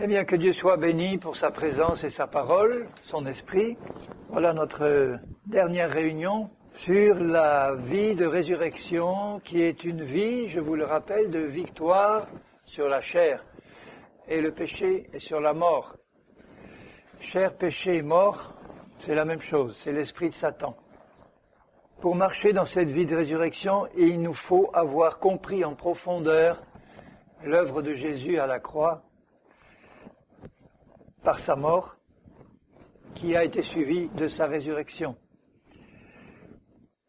Eh bien, que Dieu soit béni pour sa présence et sa parole, son esprit. Voilà notre dernière réunion sur la vie de résurrection qui est une vie, je vous le rappelle, de victoire sur la chair et le péché et sur la mort. Chair, péché et mort, c'est la même chose, c'est l'esprit de Satan. Pour marcher dans cette vie de résurrection, il nous faut avoir compris en profondeur l'œuvre de Jésus à la croix, par sa mort, qui a été suivie de sa résurrection.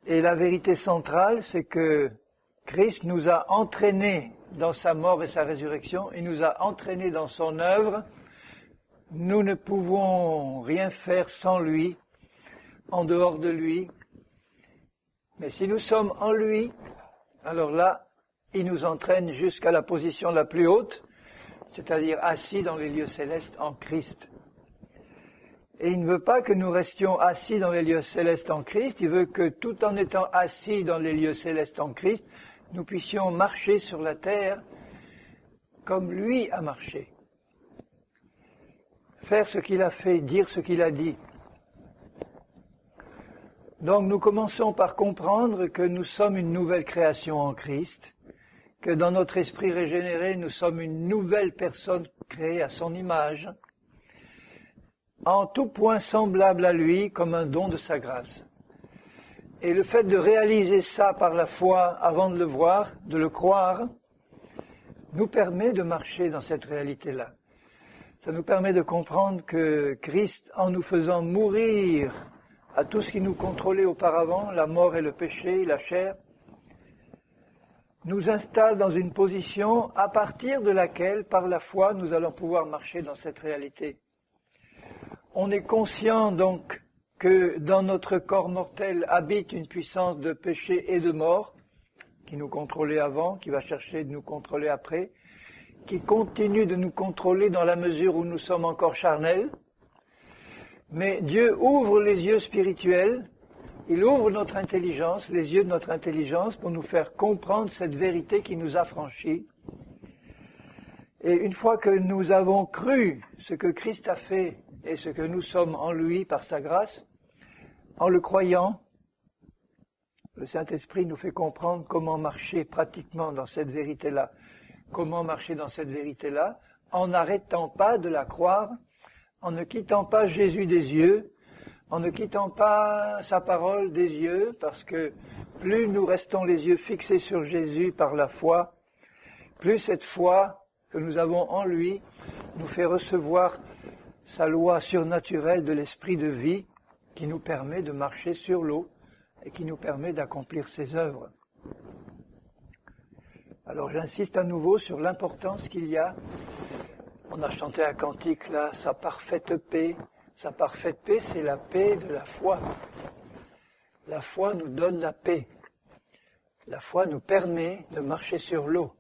Et la vérité centrale, c'est que Christ nous a entraînés dans sa mort et sa résurrection, il nous a entraînés dans son œuvre. Nous ne pouvons rien faire sans lui, en dehors de lui. Mais si nous sommes en lui, alors là, il nous entraîne jusqu'à la position la plus haute, c'est-à-dire assis dans les lieux célestes en Christ. Et il ne veut pas que nous restions assis dans les lieux célestes en Christ, il veut que tout en étant assis dans les lieux célestes en Christ, nous puissions marcher sur la terre comme lui a marché. Faire ce qu'il a fait, dire ce qu'il a dit. Donc nous commençons par comprendre que nous sommes une nouvelle création en Christ, que dans notre esprit régénéré, nous sommes une nouvelle personne créée à son image, en tout point semblable à lui, comme un don de sa grâce. Et le fait de réaliser ça par la foi, avant de le voir, de le croire, nous permet de marcher dans cette réalité-là. Ça nous permet de comprendre que Christ, en nous faisant mourir à tout ce qui nous contrôlait auparavant, la mort et le péché, la chair, nous installe dans une position à partir de laquelle, par la foi, nous allons pouvoir marcher dans cette réalité. On est conscient donc que dans notre corps mortel habite une puissance de péché et de mort, qui nous contrôlait avant, qui va chercher de nous contrôler après, qui continue de nous contrôler dans la mesure où nous sommes encore charnels. Mais Dieu ouvre les yeux spirituels, il ouvre notre intelligence, les yeux de notre intelligence, pour nous faire comprendre cette vérité qui nous affranchit. Et une fois que nous avons cru ce que Christ a fait et ce que nous sommes en lui par sa grâce, en le croyant, le Saint-Esprit nous fait comprendre comment marcher pratiquement dans cette vérité-là. Comment marcher dans cette vérité-là, en n'arrêtant pas de la croire, en ne quittant pas Jésus des yeux, en ne quittant pas sa parole des yeux, parce que plus nous restons les yeux fixés sur Jésus par la foi, plus cette foi que nous avons en lui nous fait recevoir sa loi surnaturelle de l'esprit de vie qui nous permet de marcher sur l'eau et qui nous permet d'accomplir ses œuvres. Alors j'insiste à nouveau sur l'importance qu'il y a. On a chanté un cantique là, sa parfaite paix. Sa parfaite paix, c'est la paix de la foi. La foi nous donne la paix. La foi nous permet de marcher sur l'eau.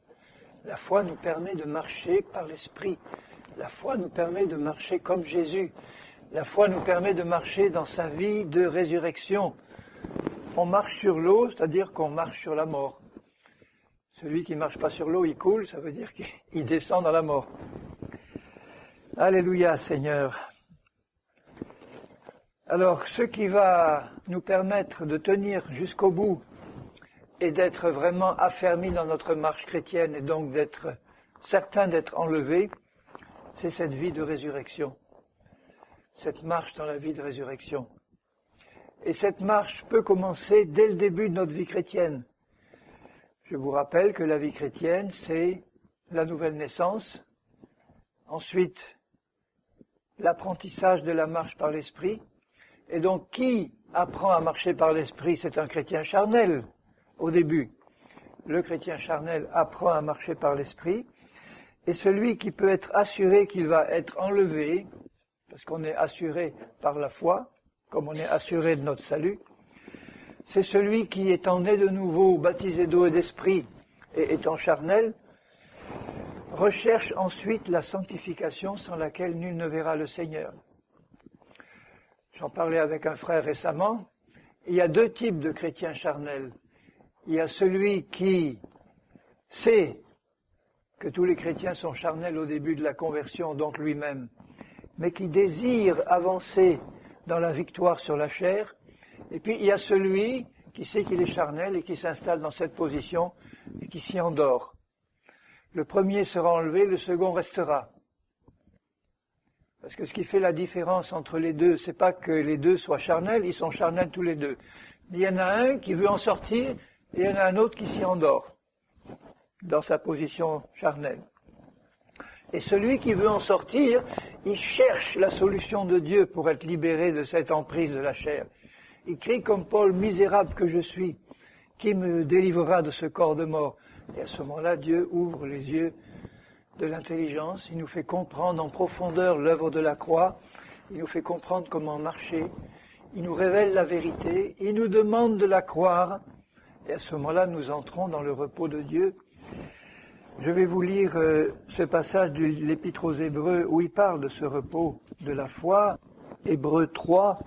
La foi nous permet de marcher par l'esprit. La foi nous permet de marcher comme Jésus. La foi nous permet de marcher dans sa vie de résurrection. On marche sur l'eau, c'est-à-dire qu'on marche sur la mort. Celui qui ne marche pas sur l'eau, il coule, ça veut dire qu'il descend dans la mort. Alléluia, Seigneur. Alors, ce qui va nous permettre de tenir jusqu'au bout et d'être vraiment affermis dans notre marche chrétienne et donc d'être certains d'être enlevés, c'est cette vie de résurrection. Cette marche dans la vie de résurrection. Et cette marche peut commencer dès le début de notre vie chrétienne. Je vous rappelle que la vie chrétienne, c'est la nouvelle naissance, ensuite l'apprentissage de la marche par l'esprit, et donc qui apprend à marcher par l'esprit, c'est un chrétien charnel au début. Le chrétien charnel apprend à marcher par l'esprit, et celui qui peut être assuré qu'il va être enlevé, parce qu'on est assuré par la foi, comme on est assuré de notre salut, c'est celui qui, étant né de nouveau, baptisé d'eau et d'esprit, et étant charnel, recherche ensuite la sanctification sans laquelle nul ne verra le Seigneur. J'en parlais avec un frère récemment. Il y a deux types de chrétiens charnels. Il y a celui qui sait que tous les chrétiens sont charnels au début de la conversion, donc lui-même, mais qui désire avancer dans la victoire sur la chair. Et puis il y a celui qui sait qu'il est charnel et qui s'installe dans cette position et qui s'y endort. Le premier sera enlevé, le second restera. Parce que ce qui fait la différence entre les deux, c'est pas que les deux soient charnels, ils sont charnels tous les deux. Mais il y en a un qui veut en sortir et il y en a un autre qui s'y endort dans sa position charnelle. Et celui qui veut en sortir, il cherche la solution de Dieu pour être libéré de cette emprise de la chair. Il crie comme Paul, misérable que je suis, qui me délivrera de ce corps de mort? Et à ce moment-là, Dieu ouvre les yeux de l'intelligence, il nous fait comprendre en profondeur l'œuvre de la croix, il nous fait comprendre comment marcher, il nous révèle la vérité, il nous demande de la croire, et à ce moment-là, nous entrons dans le repos de Dieu. Je vais vous lire ce passage de l'Épître aux Hébreux où il parle de ce repos de la foi, Hébreux 3,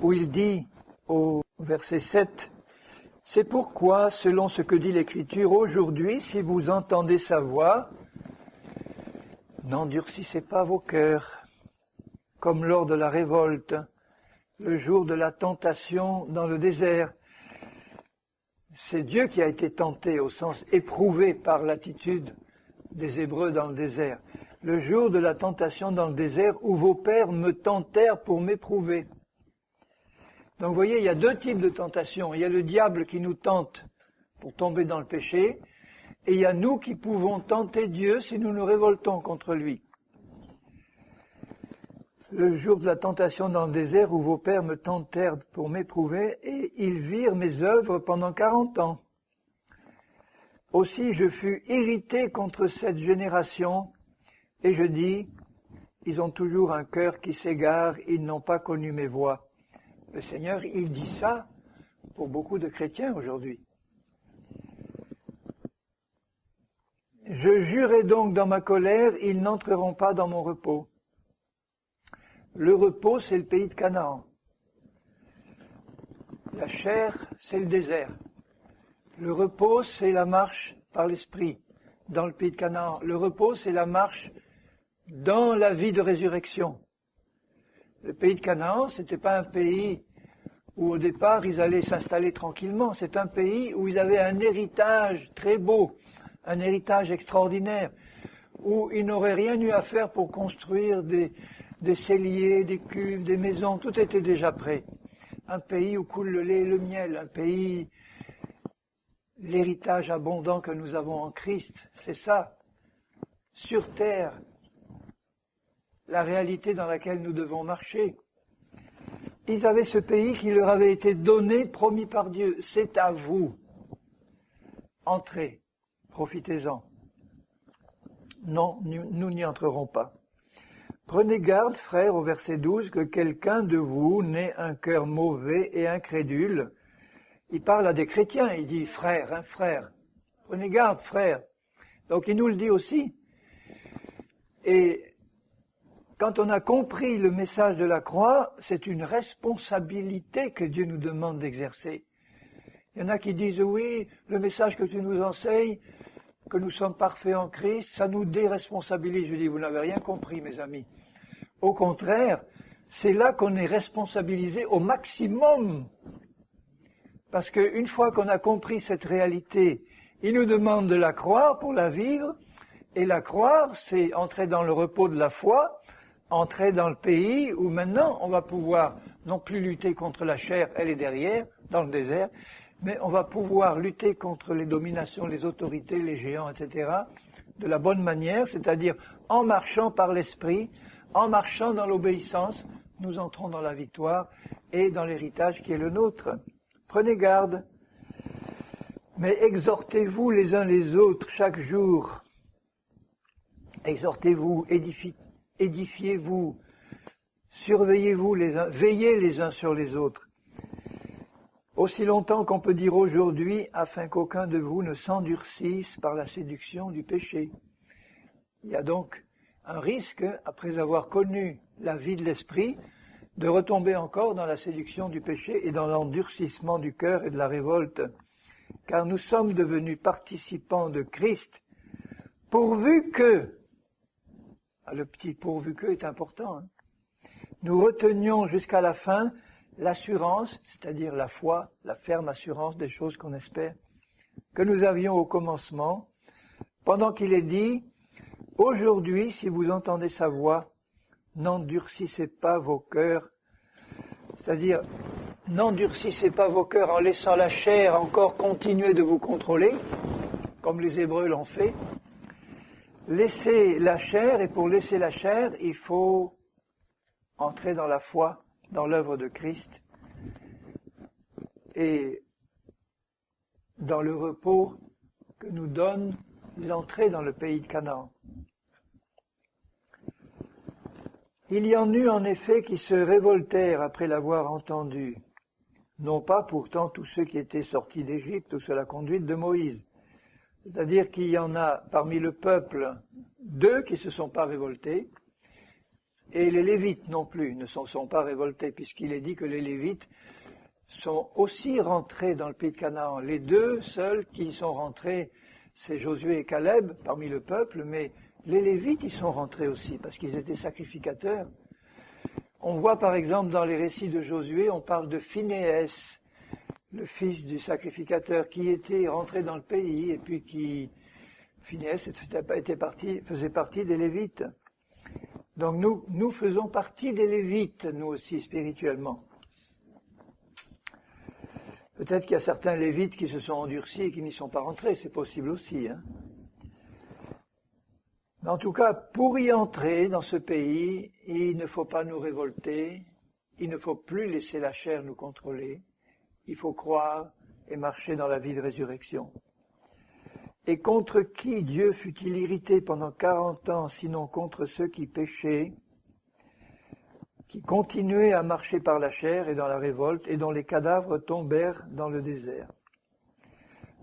où il dit au verset 7, « C'est pourquoi, selon ce que dit l'Écriture, aujourd'hui, si vous entendez sa voix, n'endurcissez pas vos cœurs, comme lors de la révolte, le jour de la tentation dans le désert. » C'est Dieu qui a été tenté au sens éprouvé par l'attitude des Hébreux dans le désert. Le jour de la tentation dans le désert où vos pères me tentèrent pour m'éprouver. Donc vous voyez, il y a deux types de tentations. Il y a le diable qui nous tente pour tomber dans le péché, et il y a nous qui pouvons tenter Dieu si nous nous révoltons contre lui. Le jour de la tentation dans le désert où vos pères me tentèrent pour m'éprouver, et ils virent mes œuvres pendant 40 ans. Aussi je fus irrité contre cette génération, et je dis, ils ont toujours un cœur qui s'égare, ils n'ont pas connu mes voies. Le Seigneur, il dit ça pour beaucoup de chrétiens aujourd'hui. Je jurai donc dans ma colère, ils n'entreront pas dans mon repos. Le repos, c'est le pays de Canaan. La chair, c'est le désert. Le repos, c'est la marche par l'esprit dans le pays de Canaan. Le repos, c'est la marche dans la vie de résurrection. Le pays de Canaan, c'était pas un pays où au départ ils allaient s'installer tranquillement. C'est un pays où ils avaient un héritage très beau, un héritage extraordinaire, où ils n'auraient rien eu à faire pour construire des celliers, des cuves, des maisons, tout était déjà prêt. Un pays où coule le lait et le miel, un pays, l'héritage abondant que nous avons en Christ, c'est ça. Sur terre, la réalité dans laquelle nous devons marcher. Ils avaient ce pays qui leur avait été donné, promis par Dieu. C'est à vous. Entrez, profitez-en. Non, nous n'y entrerons pas. Prenez garde, frères, au verset 12, que quelqu'un de vous n'ait un cœur mauvais et incrédule. Il parle à des chrétiens, il dit frère, hein, frère. Prenez garde, frère. Donc il nous le dit aussi. Et quand on a compris le message de la croix, c'est une responsabilité que Dieu nous demande d'exercer. Il y en a qui disent, oui, le message que tu nous enseignes, que nous sommes parfaits en Christ, ça nous déresponsabilise. Je dis, vous n'avez rien compris, mes amis. Au contraire, c'est là qu'on est responsabilisé au maximum. Parce qu'une fois qu'on a compris cette réalité, il nous demande de la croire pour la vivre, et la croire, c'est entrer dans le repos de la foi, entrer dans le pays où maintenant on va pouvoir non plus lutter contre la chair, elle est derrière, dans le désert, mais on va pouvoir lutter contre les dominations, les autorités, les géants, etc., de la bonne manière, c'est-à-dire en marchant par l'esprit, en marchant dans l'obéissance, nous entrons dans la victoire et dans l'héritage qui est le nôtre. Prenez garde, mais exhortez-vous les uns les autres chaque jour. Exhortez-vous, édifiez-vous, surveillez-vous les uns, veillez les uns sur les autres. Aussi longtemps qu'on peut dire aujourd'hui, afin qu'aucun de vous ne s'endurcisse par la séduction du péché. Il y a donc un risque, après avoir connu la vie de l'esprit, de retomber encore dans la séduction du péché et dans l'endurcissement du cœur et de la révolte. Car nous sommes devenus participants de Christ, Pourvu que, le petit pourvu que est important, hein, nous retenions jusqu'à la fin l'assurance, c'est-à-dire la foi, la ferme assurance des choses qu'on espère, que nous avions au commencement, pendant qu'il est dit, aujourd'hui, si vous entendez sa voix, n'endurcissez pas vos cœurs, c'est-à-dire, n'endurcissez pas vos cœurs en laissant la chair encore continuer de vous contrôler, comme les Hébreux l'ont fait. Laissez la chair, et pour laisser la chair, il faut entrer dans la foi, dans l'œuvre de Christ, et dans le repos que nous donne l'entrée dans le pays de Canaan. Il y en eut en effet qui se révoltèrent après l'avoir entendu, non pas pourtant tous ceux qui étaient sortis d'Égypte ou sous la conduite de Moïse. C'est-à-dire qu'il y en a parmi le peuple 2 qui ne se sont pas révoltés, et les Lévites non plus ne se sont pas révoltés, puisqu'il est dit que les Lévites sont aussi rentrés dans le pays de Canaan. Les 2 seuls qui sont rentrés, c'est Josué et Caleb parmi le peuple, mais les Lévites y sont rentrés aussi, parce qu'ils étaient sacrificateurs. On voit par exemple dans les récits de Josué, on parle de Phinéas, le fils du sacrificateur, qui était rentré dans le pays, et puis qui, Phinéas faisait partie des Lévites. Donc nous faisons partie des Lévites, nous aussi, spirituellement. Peut-être qu'il y a certains Lévites qui se sont endurcis et qui n'y sont pas rentrés, c'est possible aussi. Hein. Mais en tout cas, pour y entrer dans ce pays, il ne faut pas nous révolter, il ne faut plus laisser la chair nous contrôler, il faut croire et marcher dans la vie de résurrection. Et contre qui Dieu fut-il irrité pendant 40 ans, sinon contre ceux qui péchaient, qui continuaient à marcher par la chair et dans la révolte, et dont les cadavres tombèrent dans le désert.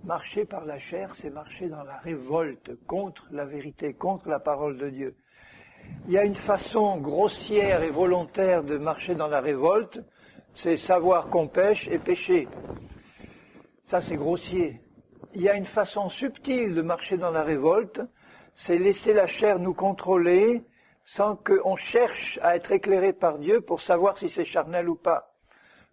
Marcher par la chair, c'est marcher dans la révolte contre la vérité, contre la parole de Dieu. Il y a une façon grossière et volontaire de marcher dans la révolte, c'est savoir qu'on pêche et pécher. Ça, c'est grossier. Il y a une façon subtile de marcher dans la révolte, c'est laisser la chair nous contrôler sans qu'on cherche à être éclairé par Dieu pour savoir si c'est charnel ou pas.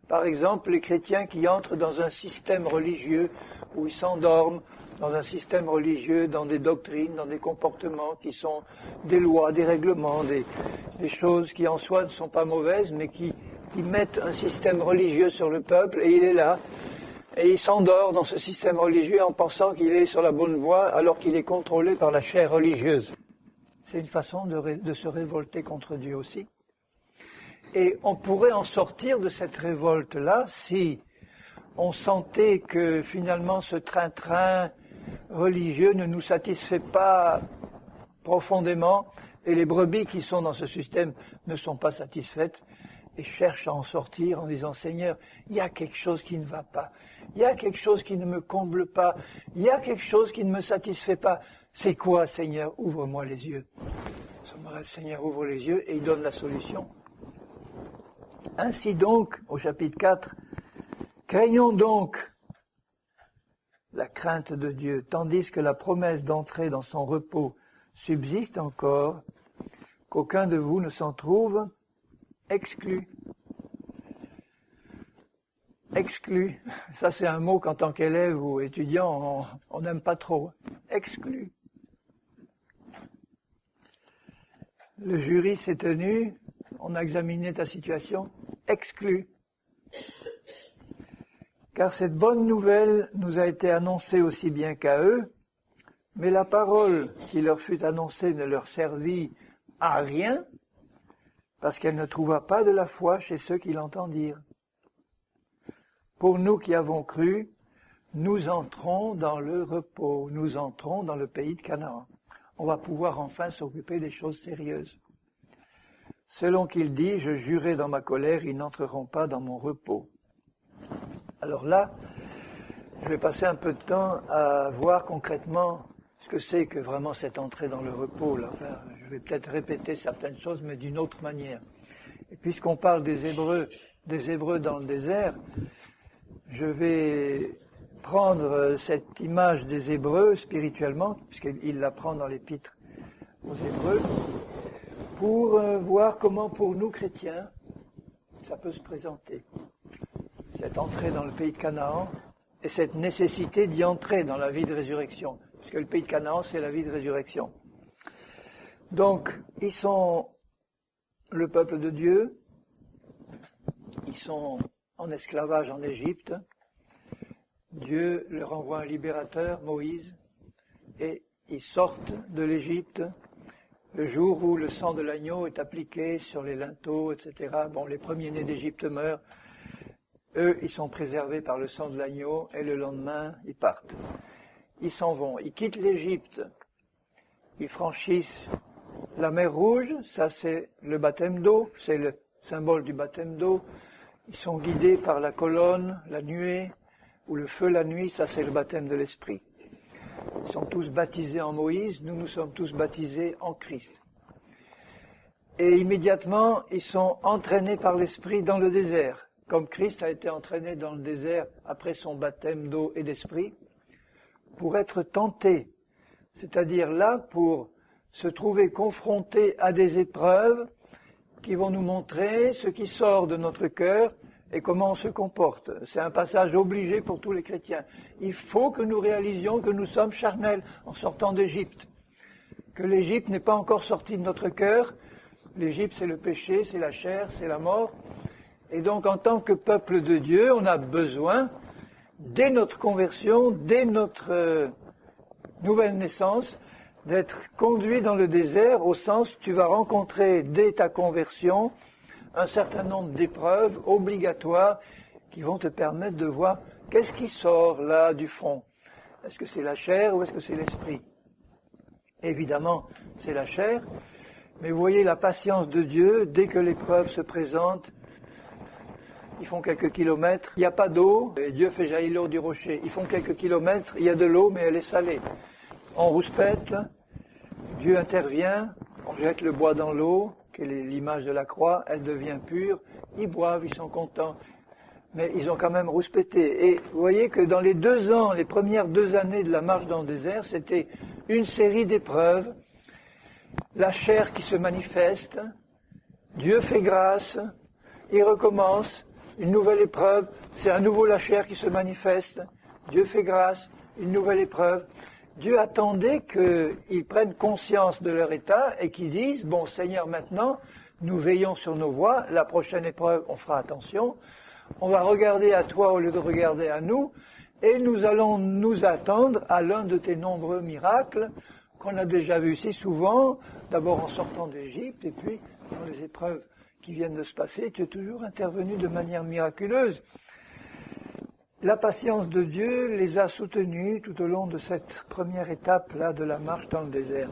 Par exemple, les chrétiens qui entrent dans un système religieux où ils s'endorment, dans un système religieux, dans des doctrines, dans des comportements qui sont des lois, des règlements, des choses qui en soi ne sont pas mauvaises, mais qui mettent un système religieux sur le peuple, et il est là, et il s'endort dans ce système religieux en pensant qu'il est sur la bonne voie, alors qu'il est contrôlé par la chair religieuse. C'est une façon de se révolter contre Dieu aussi. Et on pourrait en sortir de cette révolte-là si on sentait que finalement ce train-train religieux ne nous satisfait pas profondément et les brebis qui sont dans ce système ne sont pas satisfaites et cherchent à en sortir en disant « Seigneur, il y a quelque chose qui ne va pas, il y a quelque chose qui ne me comble pas, il y a quelque chose qui ne me satisfait pas. C'est quoi, Seigneur? Ouvre-moi les yeux. » Le Seigneur ouvre les yeux et il donne la solution. Ainsi donc, au chapitre 4, craignons donc la crainte de Dieu, tandis que la promesse d'entrer dans son repos subsiste encore, qu'aucun de vous ne s'en trouve exclu. Exclu, ça c'est un mot qu'en tant qu'élève ou étudiant, on n'aime pas trop. Exclu. Le jury s'est tenu, on a examiné ta situation, exclu. Car cette bonne nouvelle nous a été annoncée aussi bien qu'à eux, mais la parole qui leur fut annoncée ne leur servit à rien, parce qu'elle ne trouva pas de la foi chez ceux qui l'entendirent. Pour nous qui avons cru, nous entrons dans le repos, nous entrons dans le pays de Canaan. On va pouvoir enfin s'occuper des choses sérieuses. Selon qu'il dit, je jurai dans ma colère, ils n'entreront pas dans mon repos. Alors là, je vais passer un peu de temps à voir concrètement ce que c'est que vraiment cette entrée dans le repos. Là. Enfin, je vais peut-être répéter certaines choses, mais d'une autre manière. Et puisqu'on parle des Hébreux dans le désert, je vais prendre cette image des Hébreux spirituellement, puisqu'il la prend dans l'épître aux Hébreux, pour voir comment pour nous chrétiens, ça peut se présenter. Cette entrée dans le pays de Canaan et cette nécessité d'y entrer dans la vie de résurrection, puisque le pays de Canaan, c'est la vie de résurrection. Donc, ils sont le peuple de Dieu, ils sont en esclavage en Égypte, Dieu leur envoie un libérateur, Moïse, et ils sortent de l'Égypte le jour où le sang de l'agneau est appliqué sur les linteaux, etc. Bon, les premiers-nés d'Égypte meurent, eux, ils sont préservés par le sang de l'agneau, et le lendemain, ils partent. Ils s'en vont, ils quittent l'Égypte, ils franchissent la mer Rouge, ça c'est le baptême d'eau, c'est le symbole du baptême d'eau. Ils sont guidés par la colonne, la nuée, ou le feu la nuit, ça c'est le baptême de l'Esprit. Ils sont tous baptisés en Moïse, nous sommes tous baptisés en Christ. Et immédiatement, ils sont entraînés par l'Esprit dans le désert, comme Christ a été entraîné dans le désert après son baptême d'eau et d'Esprit, pour être tenté, c'est-à-dire là pour se trouver confrontés à des épreuves qui vont nous montrer ce qui sort de notre cœur et comment on se comporte. C'est un passage obligé pour tous les chrétiens. Il faut que nous réalisions que nous sommes charnels en sortant d'Égypte, que l'Égypte n'est pas encore sortie de notre cœur. L'Égypte, c'est le péché, c'est la chair, c'est la mort. Et donc, en tant que peuple de Dieu, on a besoin, dès notre conversion, dès notre nouvelle naissance, d'être conduit dans le désert, au sens tu vas rencontrer dès ta conversion un certain nombre d'épreuves obligatoires qui vont te permettre de voir qu'est-ce qui sort là du fond. Est-ce que c'est la chair ou est-ce que c'est l'esprit? Évidemment, c'est la chair, mais vous voyez la patience de Dieu, dès que l'épreuve se présente, ils font quelques kilomètres, il n'y a pas d'eau, et Dieu fait jaillir l'eau du rocher. Ils font quelques kilomètres, il y a de l'eau, mais elle est salée. On rouspète, Dieu intervient, on jette le bois dans l'eau, qui est l'image de la croix, elle devient pure, ils boivent, ils sont contents, mais ils ont quand même rouspété. Et vous voyez que dans les 2 ans, les premières 2 années de la marche dans le désert, c'était une série d'épreuves, la chair qui se manifeste, Dieu fait grâce, il recommence, une nouvelle épreuve, c'est à nouveau la chair qui se manifeste, Dieu fait grâce, une nouvelle épreuve. Dieu attendait qu'ils prennent conscience de leur état et qu'ils disent, bon Seigneur, maintenant, nous veillons sur nos voies, la prochaine épreuve, on fera attention, on va regarder à toi au lieu de regarder à nous, et nous allons nous attendre à l'un de tes nombreux miracles qu'on a déjà vus si souvent, d'abord en sortant d'Égypte, et puis dans les épreuves qui viennent de se passer, tu es toujours intervenu de manière miraculeuse. La patience de Dieu les a soutenus tout au long de cette première étape-là de la marche dans le désert.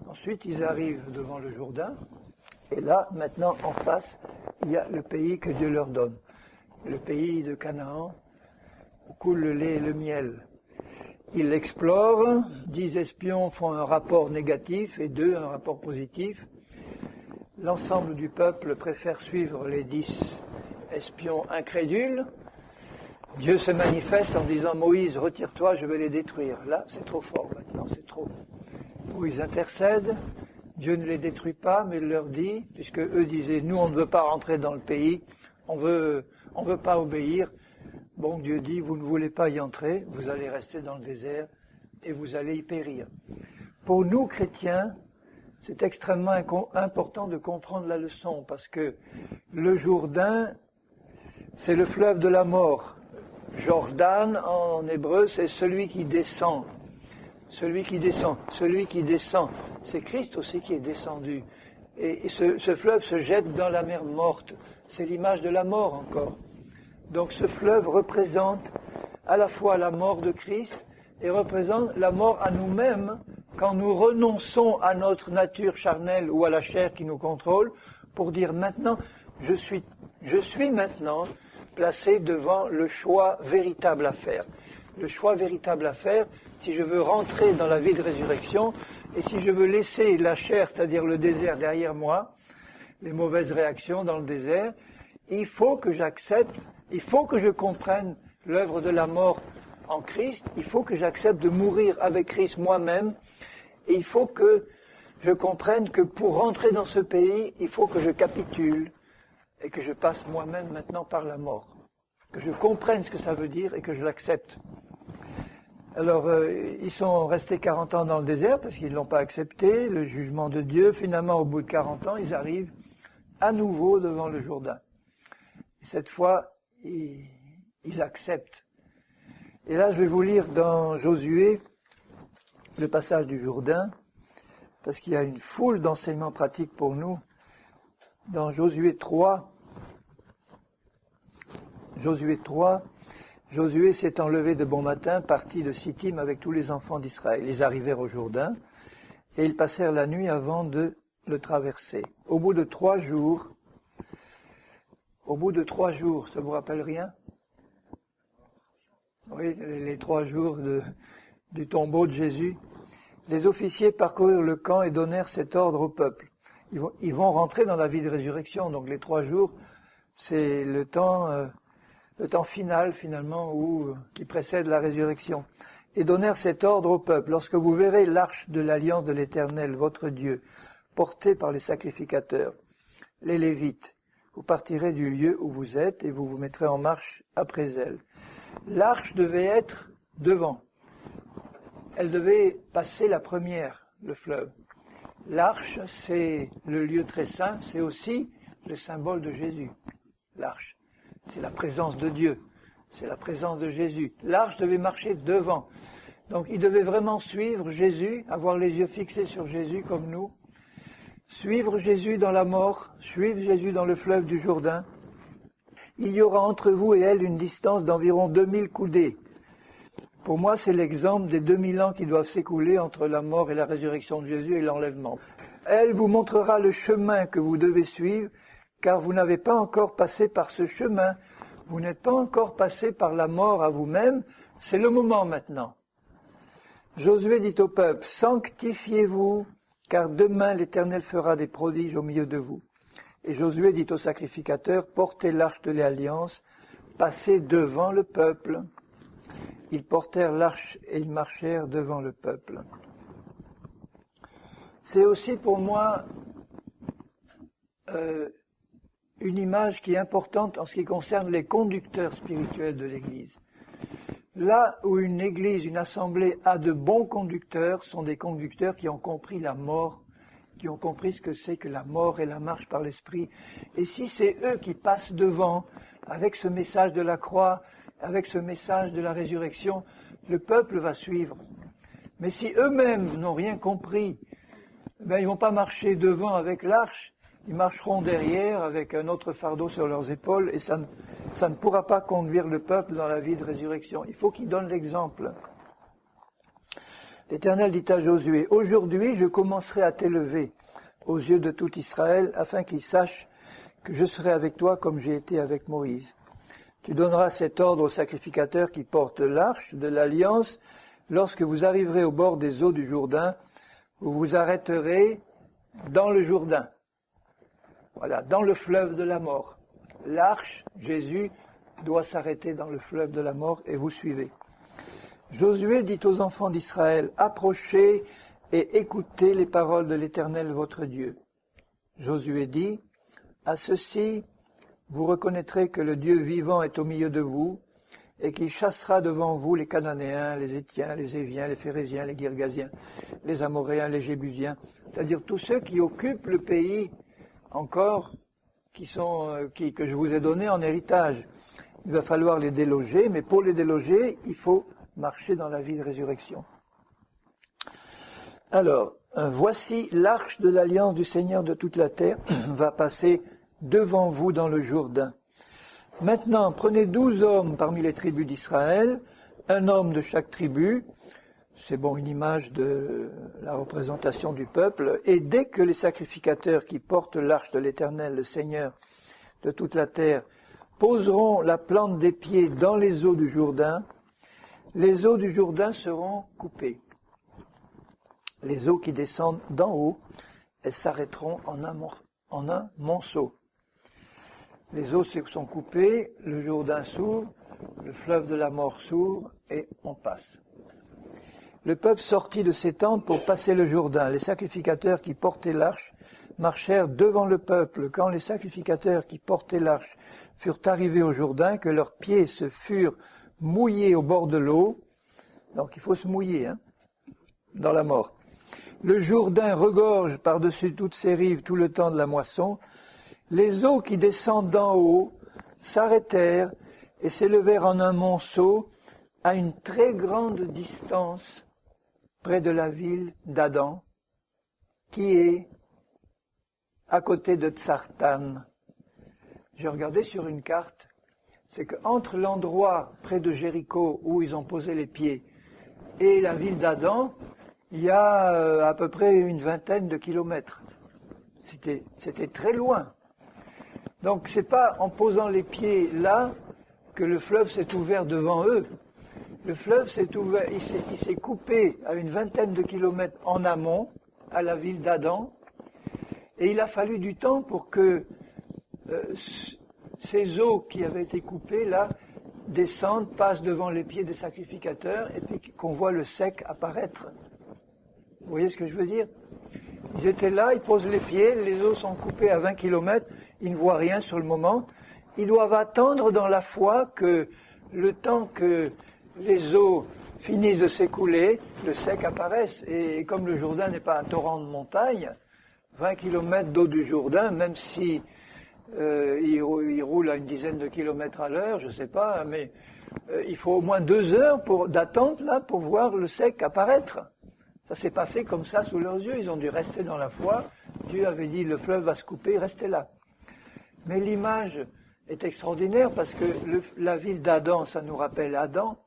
Ensuite, ils arrivent devant le Jourdain, et là, maintenant, en face, il y a le pays que Dieu leur donne. Le pays de Canaan, où coule le lait et le miel. Ils l'explorent, 10 espions font un rapport négatif et 2 un rapport positif. L'ensemble du peuple préfère suivre les 10 espions incrédules. Dieu se manifeste en disant « Moïse, retire-toi, je vais les détruire ». Là, c'est trop fort maintenant, c'est trop. Moïse intercède, Dieu ne les détruit pas, mais il leur dit, puisque eux disaient « Nous, on ne veut pas rentrer dans le pays, on veut pas obéir ». Bon, Dieu dit « Vous ne voulez pas y entrer, vous allez rester dans le désert et vous allez y périr ». Pour nous, chrétiens, c'est extrêmement important de comprendre la leçon, parce que le Jourdain, c'est le fleuve de la mort. Jordan, en hébreu, c'est celui qui descend. Celui qui descend. Celui qui descend. C'est Christ aussi qui est descendu. Et ce fleuve se jette dans la mer morte. C'est l'image de la mort encore. Donc ce fleuve représente à la fois la mort de Christ et représente la mort à nous-mêmes quand nous renonçons à notre nature charnelle ou à la chair qui nous contrôle pour dire maintenant, je suis maintenant placé devant le choix véritable à faire. Le choix véritable à faire, si je veux rentrer dans la vie de résurrection, et si je veux laisser la chair, c'est-à-dire le désert derrière moi, les mauvaises réactions dans le désert, il faut que j'accepte, il faut que je comprenne l'œuvre de la mort en Christ, il faut que j'accepte de mourir avec Christ moi-même, et il faut que je comprenne que pour rentrer dans ce pays, il faut que je capitule, et que je passe moi-même maintenant par la mort. Que je comprenne ce que ça veut dire et que je l'accepte. Alors, ils sont restés 40 ans dans le désert parce qu'ils ne l'ont pas accepté, le jugement de Dieu. Finalement, au bout de 40 ans, ils arrivent à nouveau devant le Jourdain. Et cette fois, ils acceptent. Et là, je vais vous lire dans Josué le passage du Jourdain, parce qu'il y a une foule d'enseignements pratiques pour nous. Dans Josué 3, Josué s'étant levé de bon matin, partit de Sittim avec tous les enfants d'Israël. Ils arrivèrent au Jourdain, et ils passèrent la nuit avant de le traverser. Au bout de 3 jours, ça vous rappelle rien? Oui, les 3 jours du tombeau de Jésus. Les officiers parcoururent le camp et donnèrent cet ordre au peuple. Ils vont rentrer dans la vie de résurrection, donc les 3 jours, c'est le temps final finalement qui précède la résurrection. Et donnèrent cet ordre au peuple: lorsque vous verrez l'arche de l'alliance de l'Éternel, votre Dieu, portée par les sacrificateurs, les Lévites, vous partirez du lieu où vous êtes et vous vous mettrez en marche après elle. L'arche devait être devant. Elle devait passer la première, le fleuve. L'arche, c'est le lieu très saint, c'est aussi le symbole de Jésus. L'arche, c'est la présence de Dieu, c'est la présence de Jésus. L'arche devait marcher devant. Donc il devait vraiment suivre Jésus, avoir les yeux fixés sur Jésus comme nous, suivre Jésus dans la mort, suivre Jésus dans le fleuve du Jourdain. Il y aura entre vous et elle une distance d'environ 2000 coudées. Pour moi, c'est l'exemple des 2000 ans qui doivent s'écouler entre la mort et la résurrection de Jésus et l'enlèvement. Elle vous montrera le chemin que vous devez suivre, car vous n'avez pas encore passé par ce chemin. Vous n'êtes pas encore passé par la mort à vous-même. C'est le moment maintenant. Josué dit au peuple: sanctifiez-vous, car demain l'Éternel fera des prodiges au milieu de vous. Et Josué dit aux sacrificateurs: portez l'arche de l'alliance, passez devant le peuple. Ils portèrent l'arche et ils marchèrent devant le peuple. C'est aussi pour moi une image qui est importante en ce qui concerne les conducteurs spirituels de l'Église. Là où une Église, une assemblée a de bons conducteurs, sont des conducteurs qui ont compris la mort, qui ont compris ce que c'est que la mort et la marche par l'Esprit. Et si c'est eux qui passent devant, avec ce message de la croix, avec ce message de la résurrection, le peuple va suivre. Mais si eux-mêmes n'ont rien compris, ils ne vont pas marcher devant avec l'arche, ils marcheront derrière avec un autre fardeau sur leurs épaules, et ça ne pourra pas conduire le peuple dans la vie de résurrection. Il faut qu'ils donnent l'exemple. L'Éternel dit à Josué: aujourd'hui je commencerai à t'élever aux yeux de tout Israël, afin qu'ils sachent que je serai avec toi comme j'ai été avec Moïse. Tu donneras cet ordre aux sacrificateurs qui portent l'arche de l'alliance. Lorsque vous arriverez au bord des eaux du Jourdain, vous vous arrêterez dans le Jourdain. Voilà, dans le fleuve de la mort. L'arche, Jésus, doit s'arrêter dans le fleuve de la mort et vous suivez. Josué dit aux enfants d'Israël: approchez et écoutez les paroles de l'Éternel votre Dieu. Josué dit: à ceci, vous reconnaîtrez que le Dieu vivant est au milieu de vous, et qu'il chassera devant vous les Cananéens, les Héthiens, les Éviens, les Phéréziens, les Girgasiens, les Amoréens, les Jébusiens, c'est-à-dire tous ceux qui occupent le pays encore, que je vous ai donné en héritage. Il va falloir les déloger, mais pour les déloger, il faut marcher dans la vie de résurrection. Alors, voici l'arche de l'alliance du Seigneur de toute la terre va passer devant vous dans le Jourdain. Maintenant, prenez 12 hommes parmi les tribus d'Israël, un homme de chaque tribu. C'est une image de la représentation du peuple. Et dès que les sacrificateurs qui portent l'arche de l'Éternel, le Seigneur de toute la terre, poseront la plante des pieds dans les eaux du Jourdain, les eaux du Jourdain seront coupées. Les eaux qui descendent d'en haut, elles s'arrêteront en un monceau. Les eaux se sont coupées, le Jourdain s'ouvre, le fleuve de la mort s'ouvre et on passe. Le peuple sortit de ses tentes pour passer le Jourdain. Les sacrificateurs qui portaient l'arche marchèrent devant le peuple. Quand les sacrificateurs qui portaient l'arche furent arrivés au Jourdain, que leurs pieds se furent mouillés au bord de l'eau, donc il faut se mouiller, dans la mort. Le Jourdain regorge par-dessus toutes ses rives tout le temps de la moisson. Les eaux qui descendent d'en haut s'arrêtèrent et s'élevèrent en un monceau à une très grande distance près de la ville d'Adam, qui est à côté de Tsartan. J'ai regardé sur une carte, c'est qu'entre l'endroit près de Jéricho où ils ont posé les pieds et la ville d'Adam, il y a à peu près une vingtaine de kilomètres. C'était très loin. Donc c'est pas en posant les pieds là que le fleuve s'est ouvert devant eux. Le fleuve s'est ouvert, il s'est coupé à une vingtaine de kilomètres en amont, à la ville d'Adam, et il a fallu du temps pour que ces eaux qui avaient été coupées là descendent, passent devant les pieds des sacrificateurs, et puis qu'on voit le sec apparaître. Vous voyez ce que je veux dire? Ils étaient là, ils posent les pieds, les eaux sont coupées à 20 kilomètres, ils ne voient rien sur le moment. Ils doivent attendre dans la foi que le temps que les eaux finissent de s'écouler, le sec apparaisse. Et comme le Jourdain n'est pas un torrent de montagne, 20 kilomètres d'eau du Jourdain, même si il roule à une dizaine de kilomètres à l'heure, je ne sais pas, mais il faut au moins 2 heures d'attente là pour voir le sec apparaître. Ça s'est pas fait comme ça sous leurs yeux, ils ont dû rester dans la foi. Dieu avait dit le fleuve va se couper, restez là. Mais l'image est extraordinaire parce que la ville d'Adam, ça nous rappelle Adam.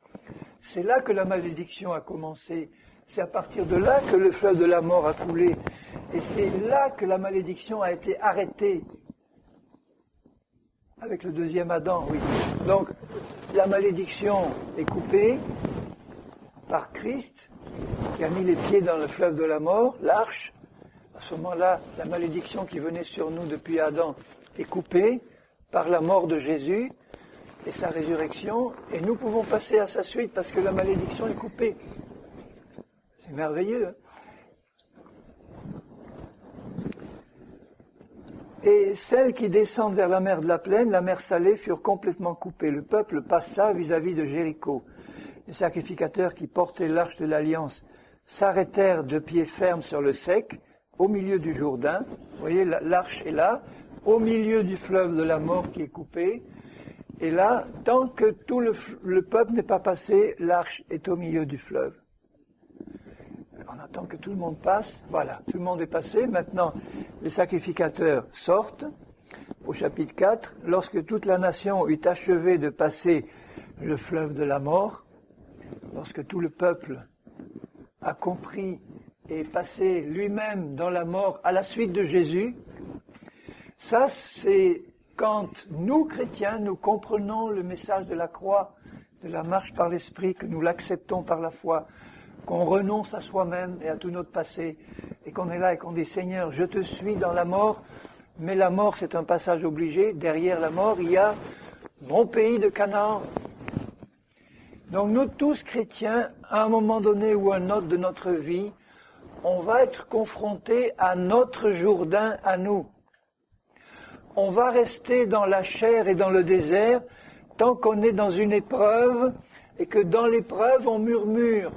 C'est là que la malédiction a commencé. C'est à partir de là que le fleuve de la mort a coulé. Et c'est là que la malédiction a été arrêtée. Avec le deuxième Adam, oui. Donc, la malédiction est coupée par Christ, qui a mis les pieds dans le fleuve de la mort, l'arche. À ce moment-là, la malédiction qui venait sur nous depuis Adam est coupée par la mort de Jésus et sa résurrection, et nous pouvons passer à sa suite parce que la malédiction est coupée. C'est merveilleux. Et celles qui descendent vers la mer de la Plaine, la mer Salée, furent complètement coupées. Le peuple passa vis-à-vis de Jéricho. Les sacrificateurs qui portaient l'arche de l'Alliance s'arrêtèrent de pied ferme sur le sec, au milieu du Jourdain. Vous voyez, l'arche est là, au milieu du fleuve de la mort qui est coupé. Et là, tant que tout le peuple n'est pas passé, l'arche est au milieu du fleuve. On attend que tout le monde passe. Voilà, tout le monde est passé. Maintenant, les sacrificateurs sortent. Au chapitre 4, lorsque toute la nation eut achevé de passer le fleuve de la mort, lorsque tout le peuple a compris et passé lui-même dans la mort à la suite de Jésus, ça c'est quand nous, chrétiens, nous comprenons le message de la croix, de la marche par l'esprit, que nous l'acceptons par la foi, qu'on renonce à soi-même et à tout notre passé, et qu'on est là et qu'on dit « Seigneur, je te suis dans la mort », mais la mort c'est un passage obligé, derrière la mort il y a mon pays de Canaan. Donc nous tous chrétiens, à un moment donné ou à un autre de notre vie, on va être confrontés à notre Jourdain à nous. On va rester dans la chair et dans le désert tant qu'on est dans une épreuve et que dans l'épreuve on murmure.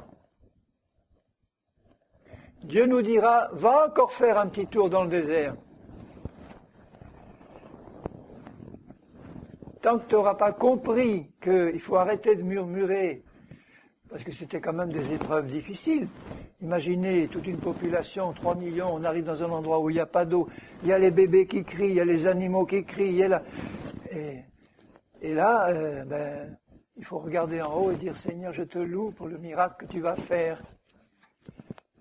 Dieu nous dira, va encore faire un petit tour dans le désert. Tant que tu n'auras pas compris qu'il faut arrêter de murmurer, parce que c'était quand même des épreuves difficiles. Imaginez toute une population, 3 millions, on arrive dans un endroit où il n'y a pas d'eau, il y a les bébés qui crient, il y a les animaux qui crient, il y a là. Et là, il faut regarder en haut et dire, Seigneur, je te loue pour le miracle que tu vas faire.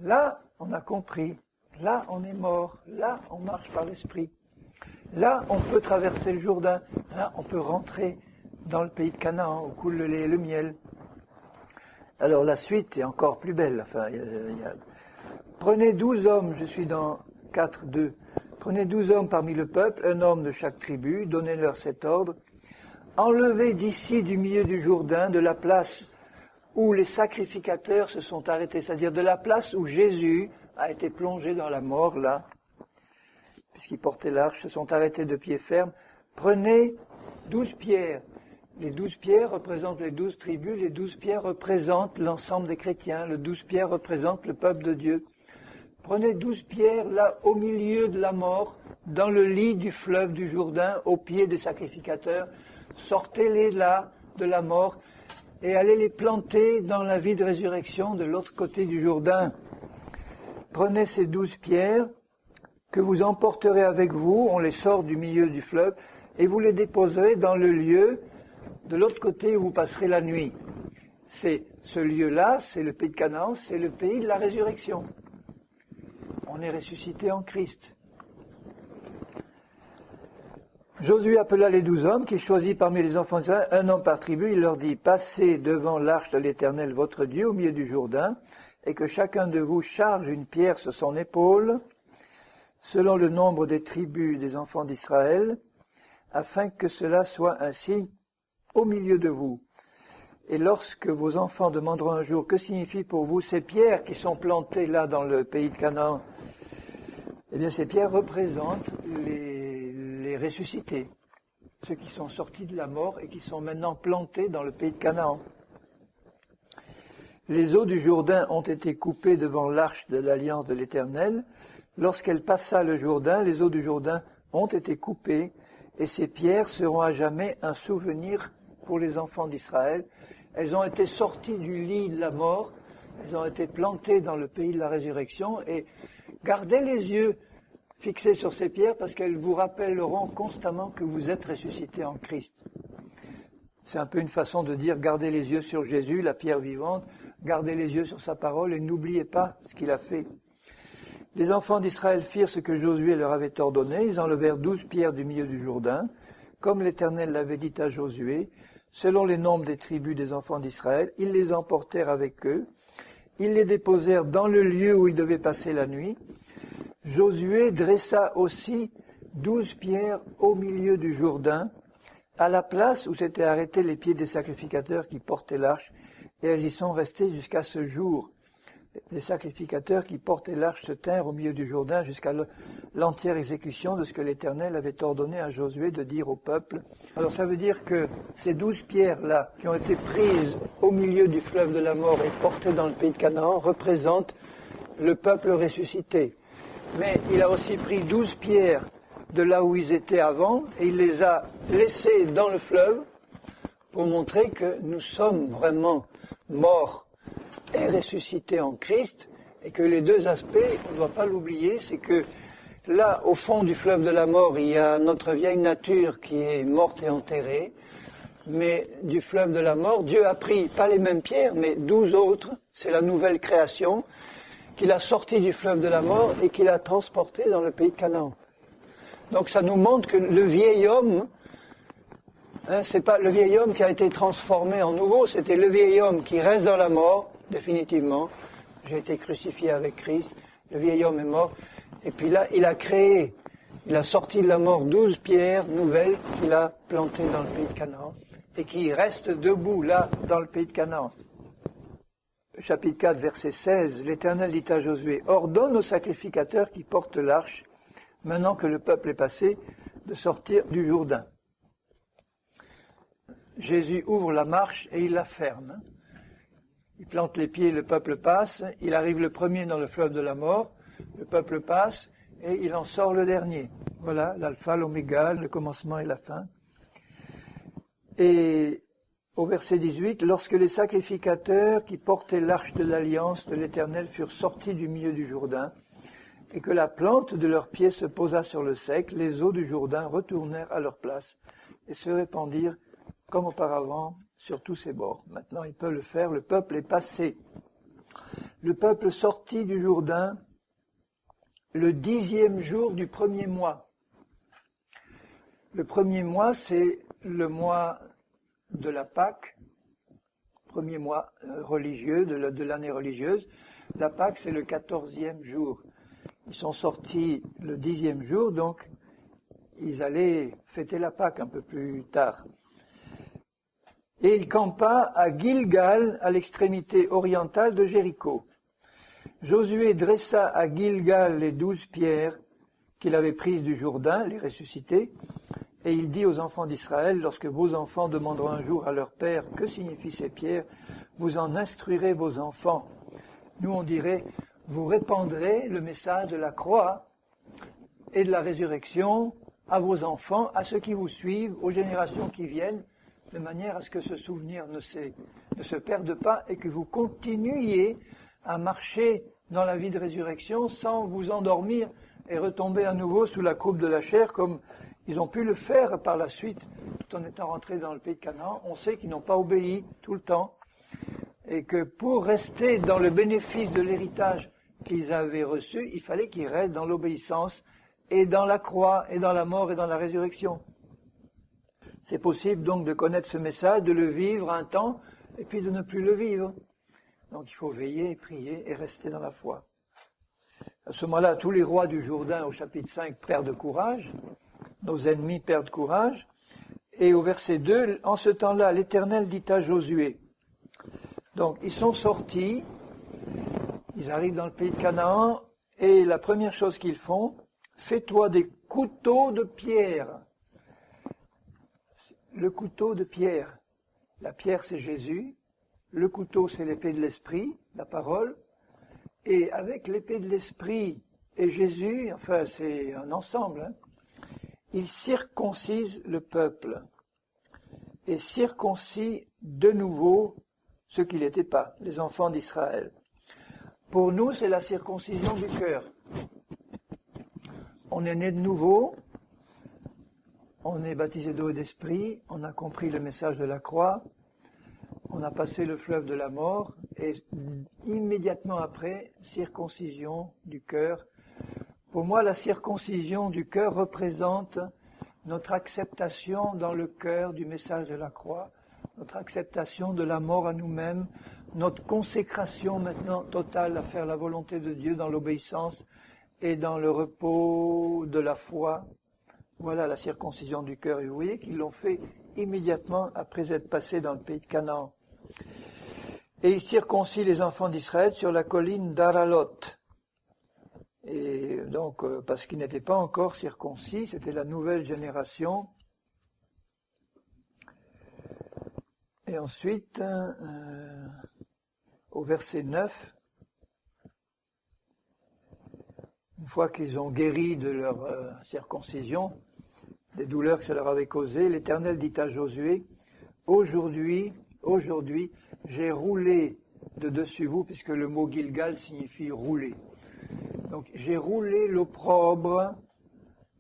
Là, on a compris. Là, on est mort. Là, on marche par l'esprit. Là, on peut traverser le Jourdain. Là, on peut rentrer dans le pays de Canaan, où coule le lait et le miel. Alors, la suite est encore plus belle. Enfin, prenez 12 hommes, je suis dans 4, 2. Prenez 12 hommes parmi le peuple, un homme de chaque tribu, donnez-leur cet ordre. Enlevez d'ici du milieu du Jourdain, de la place où les sacrificateurs se sont arrêtés, c'est-à-dire de la place où Jésus a été plongé dans la mort, là, puisqu'ils portaient l'arche, se sont arrêtés de pied ferme. Prenez 12 pierres. Les 12 pierres représentent les 12 tribus, les 12 pierres représentent l'ensemble des chrétiens, les 12 pierres représentent le peuple de Dieu. Prenez 12 pierres là au milieu de la mort, dans le lit du fleuve du Jourdain, au pied des sacrificateurs. Sortez-les là de la mort et allez les planter dans la vie de résurrection de l'autre côté du Jourdain. Prenez ces 12 pierres que vous emporterez avec vous, on les sort du milieu du fleuve, et vous les déposerez dans le lieu de l'autre côté où vous passerez la nuit. C'est ce lieu-là, c'est le pays de Canaan, c'est le pays de la résurrection. On est ressuscité en Christ. Josué appela les 12 hommes qu'il choisit parmi les enfants d'Israël, un homme par tribu. Il leur dit, passez devant l'arche de l'Éternel votre Dieu au milieu du Jourdain, et que chacun de vous charge une pierre sur son épaule, selon le nombre des tribus des enfants d'Israël, afin que cela soit un signe au milieu de vous. Et lorsque vos enfants demanderont un jour, que signifient pour vous ces pierres qui sont plantées là dans le pays de Canaan? Eh bien, ces pierres représentent les ressuscités, ceux qui sont sortis de la mort et qui sont maintenant plantés dans le pays de Canaan. Les eaux du Jourdain ont été coupées devant l'arche de l'alliance de l'Éternel. Lorsqu'elle passa le Jourdain, les eaux du Jourdain ont été coupées, et ces pierres seront à jamais un souvenir pour les enfants d'Israël. Elles ont été sorties du lit de la mort, elles ont été plantées dans le pays de la résurrection, et gardez les yeux fixés sur ces pierres parce qu'elles vous rappelleront constamment que vous êtes ressuscités en Christ. C'est un peu une façon de dire, gardez les yeux sur Jésus, la pierre vivante, gardez les yeux sur sa parole et n'oubliez pas ce qu'il a fait. Les enfants d'Israël firent ce que Josué leur avait ordonné, ils enlevèrent 12 pierres du milieu du Jourdain, comme l'Éternel l'avait dit à Josué, selon les nombres des tribus des enfants d'Israël, ils les emportèrent avec eux, ils les déposèrent dans le lieu où ils devaient passer la nuit. Josué dressa aussi 12 pierres au milieu du Jourdain, à la place où s'étaient arrêtés les pieds des sacrificateurs qui portaient l'arche, et elles y sont restées jusqu'à ce jour. Les sacrificateurs qui portaient l'arche se tinrent au milieu du Jourdain jusqu'à l'entière exécution de ce que l'Éternel avait ordonné à Josué de dire au peuple. Alors ça veut dire que ces 12 pierres-là, qui ont été prises au milieu du fleuve de la mort et portées dans le pays de Canaan, représentent le peuple ressuscité. Mais il a aussi pris 12 pierres de là où ils étaient avant et il les a laissées dans le fleuve pour montrer que nous sommes vraiment morts et ressuscités en Christ et que les deux aspects, on ne doit pas l'oublier, c'est que là, au fond du fleuve de la mort, il y a notre vieille nature qui est morte et enterrée, mais du fleuve de la mort, Dieu a pris, pas les mêmes pierres, mais 12 autres, c'est la nouvelle création, qu'il a sorti du fleuve de la mort et qu'il a transporté dans le pays de Canaan. Donc ça nous montre que le vieil homme, c'est pas le vieil homme qui a été transformé en nouveau, c'était le vieil homme qui reste dans la mort, définitivement. J'ai été crucifié avec Christ, le vieil homme est mort. Et puis là, il a sorti de la mort 12 pierres nouvelles qu'il a plantées dans le pays de Canaan et qui restent debout là, dans le pays de Canaan. Chapitre 4, verset 16, l'Éternel dit à Josué, ordonne aux sacrificateurs qui portent l'arche, maintenant que le peuple est passé, de sortir du Jourdain. Jésus ouvre la marche et il la ferme. Il plante les pieds, le peuple passe, il arrive le premier dans le fleuve de la mort, le peuple passe et il en sort le dernier. Voilà, l'alpha, l'oméga, le commencement et la fin. Et au verset 18, lorsque les sacrificateurs qui portaient l'arche de l'alliance de l'Éternel furent sortis du milieu du Jourdain, et que la plante de leurs pieds se posa sur le sec, les eaux du Jourdain retournèrent à leur place et se répandirent comme auparavant sur tous ses bords. Maintenant, il peut le faire, le peuple est passé. Le peuple sortit du Jourdain le 10e jour du premier mois. Le premier mois, c'est le mois de la Pâque, premier mois religieux de l'année religieuse. La Pâque, c'est le 14e jour. Ils sont sortis le 10e jour, donc ils allaient fêter la Pâque un peu plus tard. Et il campa à Gilgal, à l'extrémité orientale de Jéricho. Josué dressa à Gilgal les 12 pierres qu'il avait prises du Jourdain, les ressusciter, et il dit aux enfants d'Israël, lorsque vos enfants demanderont un jour à leur père que signifient ces pierres, vous en instruirez vos enfants. Nous on dirait, vous répandrez le message de la croix et de la résurrection à vos enfants, à ceux qui vous suivent, aux générations qui viennent, de manière à ce que ce souvenir ne se perde pas et que vous continuiez à marcher dans la vie de résurrection sans vous endormir et retomber à nouveau sous la coupe de la chair comme ils ont pu le faire par la suite tout en étant rentrés dans le pays de Canaan. On sait qu'ils n'ont pas obéi tout le temps et que pour rester dans le bénéfice de l'héritage qu'ils avaient reçu, il fallait qu'ils restent dans l'obéissance et dans la croix et dans la mort et dans la résurrection. C'est possible donc de connaître ce message, de le vivre un temps et puis de ne plus le vivre. Donc il faut veiller, prier et rester dans la foi. À ce moment-là, tous les rois du Jourdain au chapitre 5 perdent courage, nos ennemis perdent courage. Et au verset 2, en ce temps-là, l'Éternel dit à Josué. Donc ils sont sortis, ils arrivent dans le pays de Canaan et la première chose qu'ils font, fais-toi des couteaux de pierre. Le couteau de pierre. La pierre, c'est Jésus. Le couteau, c'est l'épée de l'esprit, la parole. Et avec l'épée de l'esprit et Jésus, enfin, c'est un ensemble, hein, il circoncise le peuple. Et circoncis de nouveau ceux qui n'étaient pas, les enfants d'Israël. Pour nous, c'est la circoncision du cœur. On est né de nouveau. On est baptisé d'eau et d'esprit, on a compris le message de la croix, on a passé le fleuve de la mort, et immédiatement après, circoncision du cœur. Pour moi, la circoncision du cœur représente notre acceptation dans le cœur du message de la croix, notre acceptation de la mort à nous-mêmes, notre consécration maintenant totale à faire la volonté de Dieu dans l'obéissance et dans le repos de la foi. Voilà la circoncision du cœur. Et vous voyez qu'ils l'ont fait immédiatement après être passés dans le pays de Canaan. Et ils circoncient les enfants d'Israël sur la colline d'Aralot. Et donc, parce qu'ils n'étaient pas encore circoncis, c'était la nouvelle génération. Et ensuite, au verset 9, une fois qu'ils ont guéri de leur circoncision, des douleurs que ça leur avait causées, l'Éternel dit à Josué, aujourd'hui, j'ai roulé de dessus vous, puisque le mot Gilgal signifie rouler. Donc, j'ai roulé l'opprobre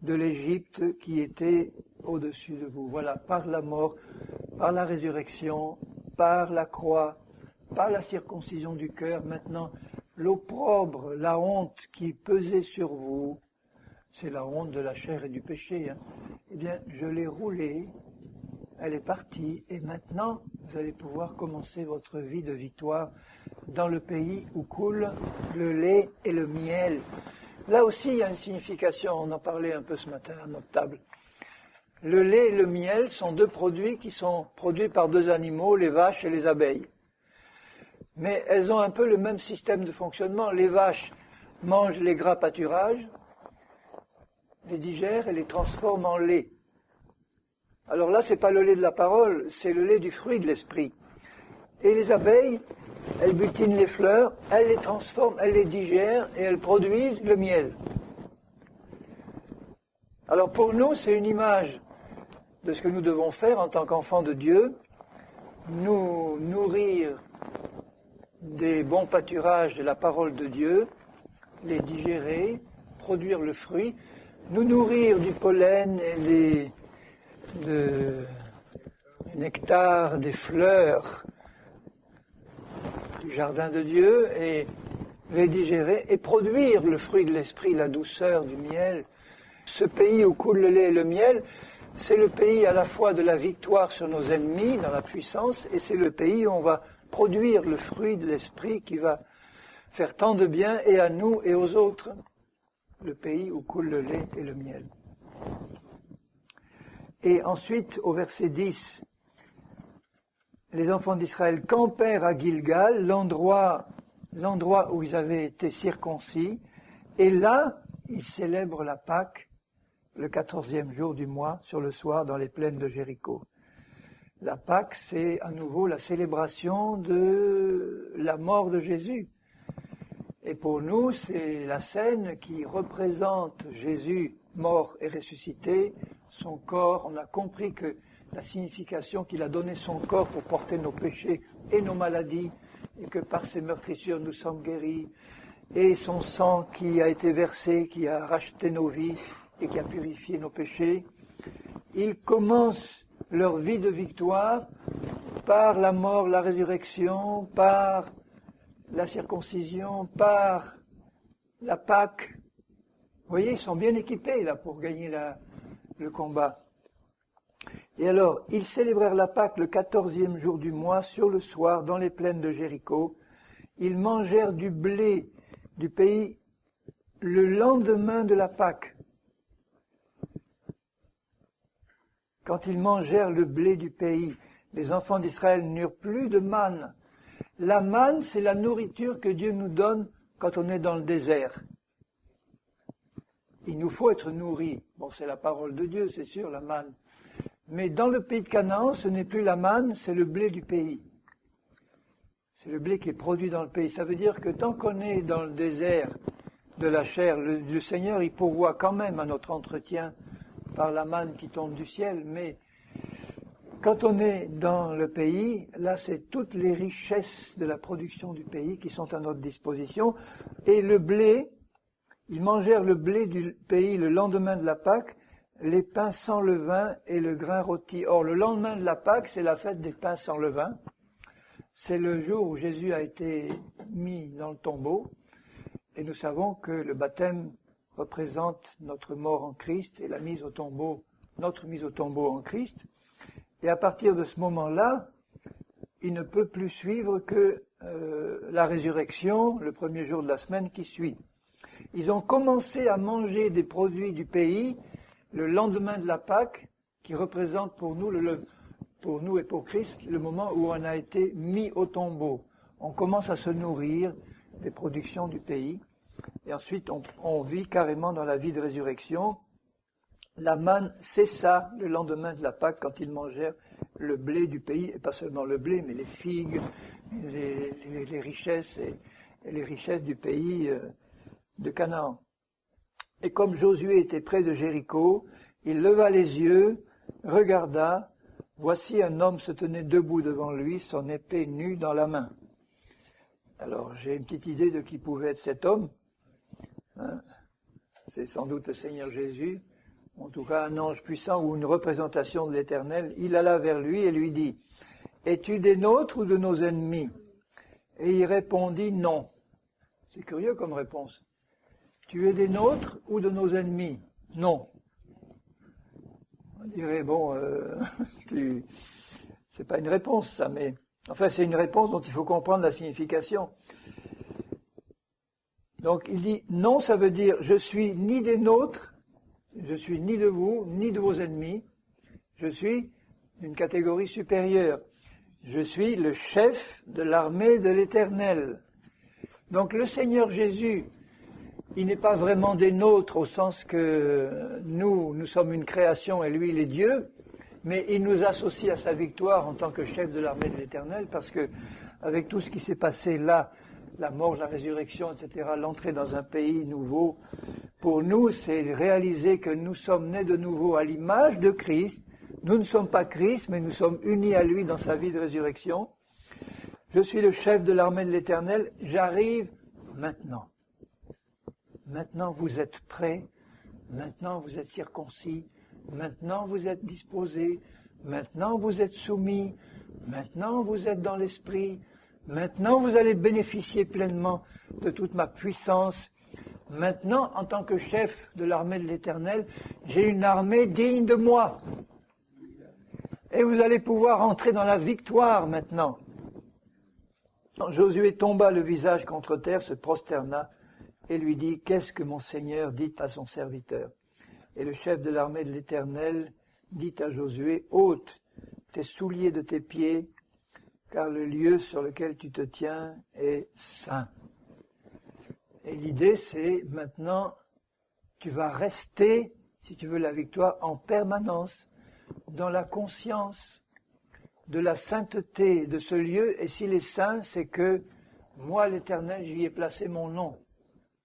de l'Égypte qui était au-dessus de vous. Voilà, par la mort, par la résurrection, par la croix, par la circoncision du cœur, maintenant, l'opprobre, la honte qui pesait sur vous, c'est la honte de la chair et du péché, hein. Eh bien, je l'ai roulée, elle est partie, et maintenant, vous allez pouvoir commencer votre vie de victoire dans le pays où coule le lait et le miel. Là aussi, il y a une signification, on en parlait un peu ce matin à notre table. Le lait et le miel sont deux produits qui sont produits par deux animaux, les vaches et les abeilles. Mais elles ont un peu le même système de fonctionnement. Les vaches mangent les gras pâturages, les digèrent et les transforment en lait. Alors là, c'est pas le lait de la parole, c'est le lait du fruit de l'esprit. Et les abeilles, elles butinent les fleurs, elles les transforment, elles les digèrent et elles produisent le miel. Alors pour nous, c'est une image de ce que nous devons faire en tant qu'enfants de Dieu, nous nourrir des bons pâturages de la parole de Dieu, les digérer, produire le fruit, nous nourrir du pollen et du nectar des fleurs du jardin de Dieu et les digérer et produire le fruit de l'esprit, la douceur du miel. Ce pays où coule le lait et le miel, c'est le pays à la fois de la victoire sur nos ennemis dans la puissance et c'est le pays où on va produire le fruit de l'esprit qui va faire tant de bien et à nous et aux autres. le pays où coule le lait et le miel. Et ensuite, au verset 10, les enfants d'Israël campèrent à Gilgal, l'endroit où ils avaient été circoncis, et là, ils célèbrent la Pâque, le 14e jour du mois, sur le soir, dans les plaines de Jéricho. La Pâque, c'est à nouveau la célébration de la mort de Jésus. Et pour nous, c'est la scène qui représente Jésus mort et ressuscité, son corps. On a compris que la signification qu'il a donné son corps pour porter nos péchés et nos maladies, et que par ses meurtrissures nous sommes guéris, et son sang qui a été versé, qui a racheté nos vies et qui a purifié nos péchés. Ils commencent leur vie de victoire par la mort, la résurrection, par la circoncision, par la Pâque. Vous voyez, ils sont bien équipés là pour gagner le combat. Et alors, ils célébrèrent la Pâque le 14e jour du mois, sur le soir, dans les plaines de Jéricho. Ils mangèrent du blé du pays le lendemain de la Pâque. Quand ils mangèrent le blé du pays, les enfants d'Israël n'eurent plus de manne. La manne, c'est la nourriture que Dieu nous donne quand on est dans le désert. Il nous faut être nourris. Bon, c'est la parole de Dieu, c'est sûr, la manne. Mais dans le pays de Canaan, ce n'est plus la manne, c'est le blé du pays. C'est le blé qui est produit dans le pays. Ça veut dire que tant qu'on est dans le désert de la chair, le Seigneur, il pourvoit quand même à notre entretien par la manne qui tombe du ciel. Mais quand on est dans le pays, là, c'est toutes les richesses de la production du pays qui sont à notre disposition. Et le blé, ils mangèrent le blé du pays le lendemain de la Pâque, les pains sans levain et le grain rôti. Or, le lendemain de la Pâque, c'est la fête des pains sans levain. C'est le jour où Jésus a été mis dans le tombeau. Et nous savons que le baptême représente notre mort en Christ et la mise au tombeau, notre mise au tombeau en Christ. Et à partir de ce moment-là, il ne peut plus suivre que la résurrection, le premier jour de la semaine qui suit. Ils ont commencé à manger des produits du pays le lendemain de la Pâque, qui représente pour nous et pour Christ, le moment où on a été mis au tombeau. On commence à se nourrir des productions du pays, et ensuite on vit carrément dans la vie de résurrection. La manne cessa le lendemain de la Pâque quand ils mangèrent le blé du pays, et pas seulement le blé, mais les figues, les richesses et les richesses du pays de Canaan. Et comme Josué était près de Jéricho, il leva les yeux, regarda, voici un homme se tenait debout devant lui, son épée nue dans la main. Alors j'ai une petite idée de qui pouvait être cet homme. C'est sans doute le Seigneur Jésus, en tout cas un ange puissant ou une représentation de l'Éternel. Il alla vers lui et lui dit, « Es-tu des nôtres ou de nos ennemis ?» Et il répondit, « Non. » C'est curieux comme réponse. « Tu es des nôtres ou de nos ennemis ?» « Non. » On dirait, bon, c'est pas une réponse ça, mais enfin c'est une réponse dont il faut comprendre la signification. Donc il dit, non, ça veut dire, je suis ni des nôtres, je suis ni de vous, ni de vos ennemis, je suis d'une catégorie supérieure. Je suis le chef de l'armée de l'Éternel. Donc le Seigneur Jésus, il n'est pas vraiment des nôtres au sens que nous sommes une création et lui il est Dieu, mais il nous associe à sa victoire en tant que chef de l'armée de l'Éternel, parce que avec tout ce qui s'est passé là, la mort, la résurrection, etc., l'entrée dans un pays nouveau, pour nous c'est réaliser que nous sommes nés de nouveau à l'image de Christ. Nous ne sommes pas Christ, mais nous sommes unis à lui dans sa vie de résurrection. Je suis le chef de l'armée de l'Éternel, j'arrive maintenant. Maintenant vous êtes prêts, maintenant vous êtes circoncis, maintenant vous êtes disposés, maintenant vous êtes soumis, maintenant vous êtes dans l'esprit, maintenant vous allez bénéficier pleinement de toute ma puissance. Maintenant, en tant que chef de l'armée de l'Éternel, j'ai une armée digne de moi. Et vous allez pouvoir entrer dans la victoire maintenant. Josué tomba le visage contre terre, se prosterna et lui dit, qu'est-ce que mon Seigneur dit à son serviteur? Et le chef de l'armée de l'Éternel dit à Josué, ôte tes souliers de tes pieds, car le lieu sur lequel tu te tiens est saint. Et l'idée, c'est maintenant, tu vas rester, si tu veux la victoire, en permanence, dans la conscience de la sainteté de ce lieu. Et s'il est saint, c'est que moi, l'Éternel, j'y ai placé mon nom,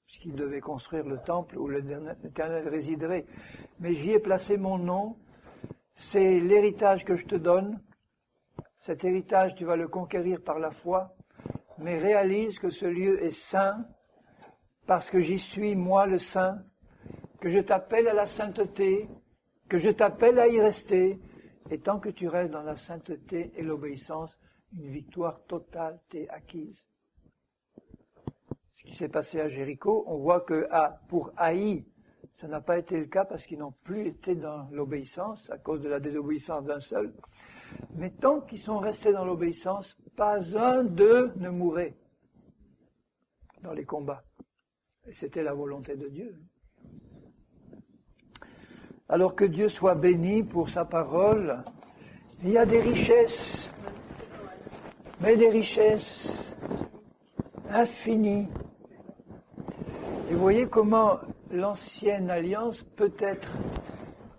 puisqu'il devait construire le temple où l'Éternel résiderait. Mais j'y ai placé mon nom, c'est l'héritage que je te donne. Cet héritage, tu vas le conquérir par la foi, mais réalise que ce lieu est saint, parce que j'y suis, moi le saint, que je t'appelle à la sainteté, que je t'appelle à y rester, et tant que tu restes dans la sainteté et l'obéissance, une victoire totale t'est acquise. Ce qui s'est passé à Jéricho, on voit que pour Haï, ça n'a pas été le cas parce qu'ils n'ont plus été dans l'obéissance à cause de la désobéissance d'un seul. Mais tant qu'ils sont restés dans l'obéissance, pas un d'eux ne mourait dans les combats. Et c'était la volonté de Dieu. Alors que Dieu soit béni pour sa parole, il y a des richesses, mais des richesses infinies. Et vous voyez comment l'ancienne alliance peut être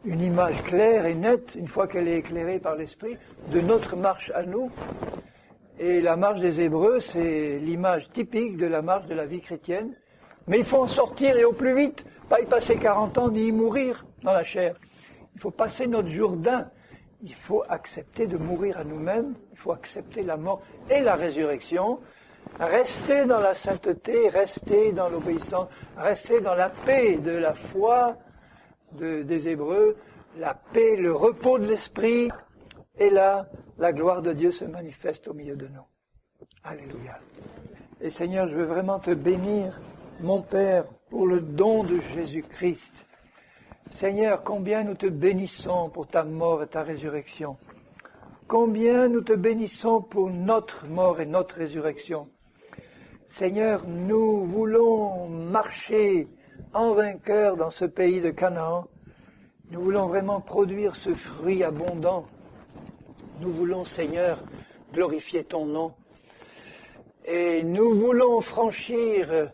une image claire et nette, une fois qu'elle est éclairée par l'Esprit, de notre marche à nous. Et la marche des Hébreux, c'est l'image typique de la marche de la vie chrétienne. Mais il faut en sortir et au plus vite, pas y passer 40 ans ni y mourir dans la chair. Il faut passer notre Jourdain. Il faut accepter de mourir à nous-mêmes, il faut accepter la mort et la résurrection, rester dans la sainteté, rester dans l'obéissance, rester dans la paix de la foi des Hébreux, la paix, le repos de l'esprit, et là, la gloire de Dieu se manifeste au milieu de nous. Alléluia. Et Seigneur, je veux vraiment te bénir, mon Père, pour le don de Jésus-Christ. Seigneur, combien nous te bénissons pour ta mort et ta résurrection. Combien nous te bénissons pour notre mort et notre résurrection. Seigneur, nous voulons marcher en vainqueur dans ce pays de Canaan. Nous voulons vraiment produire ce fruit abondant. Nous voulons, Seigneur, glorifier ton nom. Et nous voulons franchir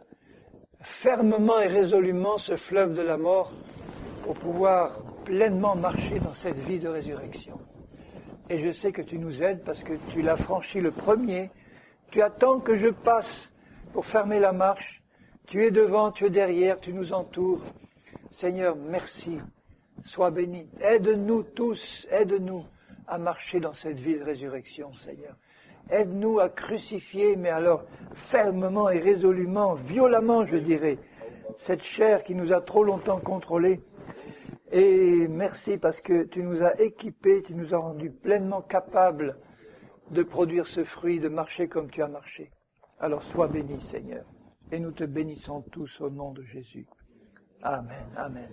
fermement et résolument ce fleuve de la mort pour pouvoir pleinement marcher dans cette vie de résurrection. Et je sais que tu nous aides parce que tu l'as franchi le premier. Tu attends que je passe pour fermer la marche. Tu es devant, tu es derrière, tu nous entoures. Seigneur, merci. Sois béni. Aide-nous tous, aide-nous à marcher dans cette vie de résurrection, Seigneur. Aide-nous à crucifier, mais alors fermement et résolument, violemment, je dirais, cette chair qui nous a trop longtemps contrôlés. Et merci parce que tu nous as équipés, tu nous as rendus pleinement capables de produire ce fruit, de marcher comme tu as marché. Alors sois béni, Seigneur. Et nous te bénissons tous au nom de Jésus. Amen, amen.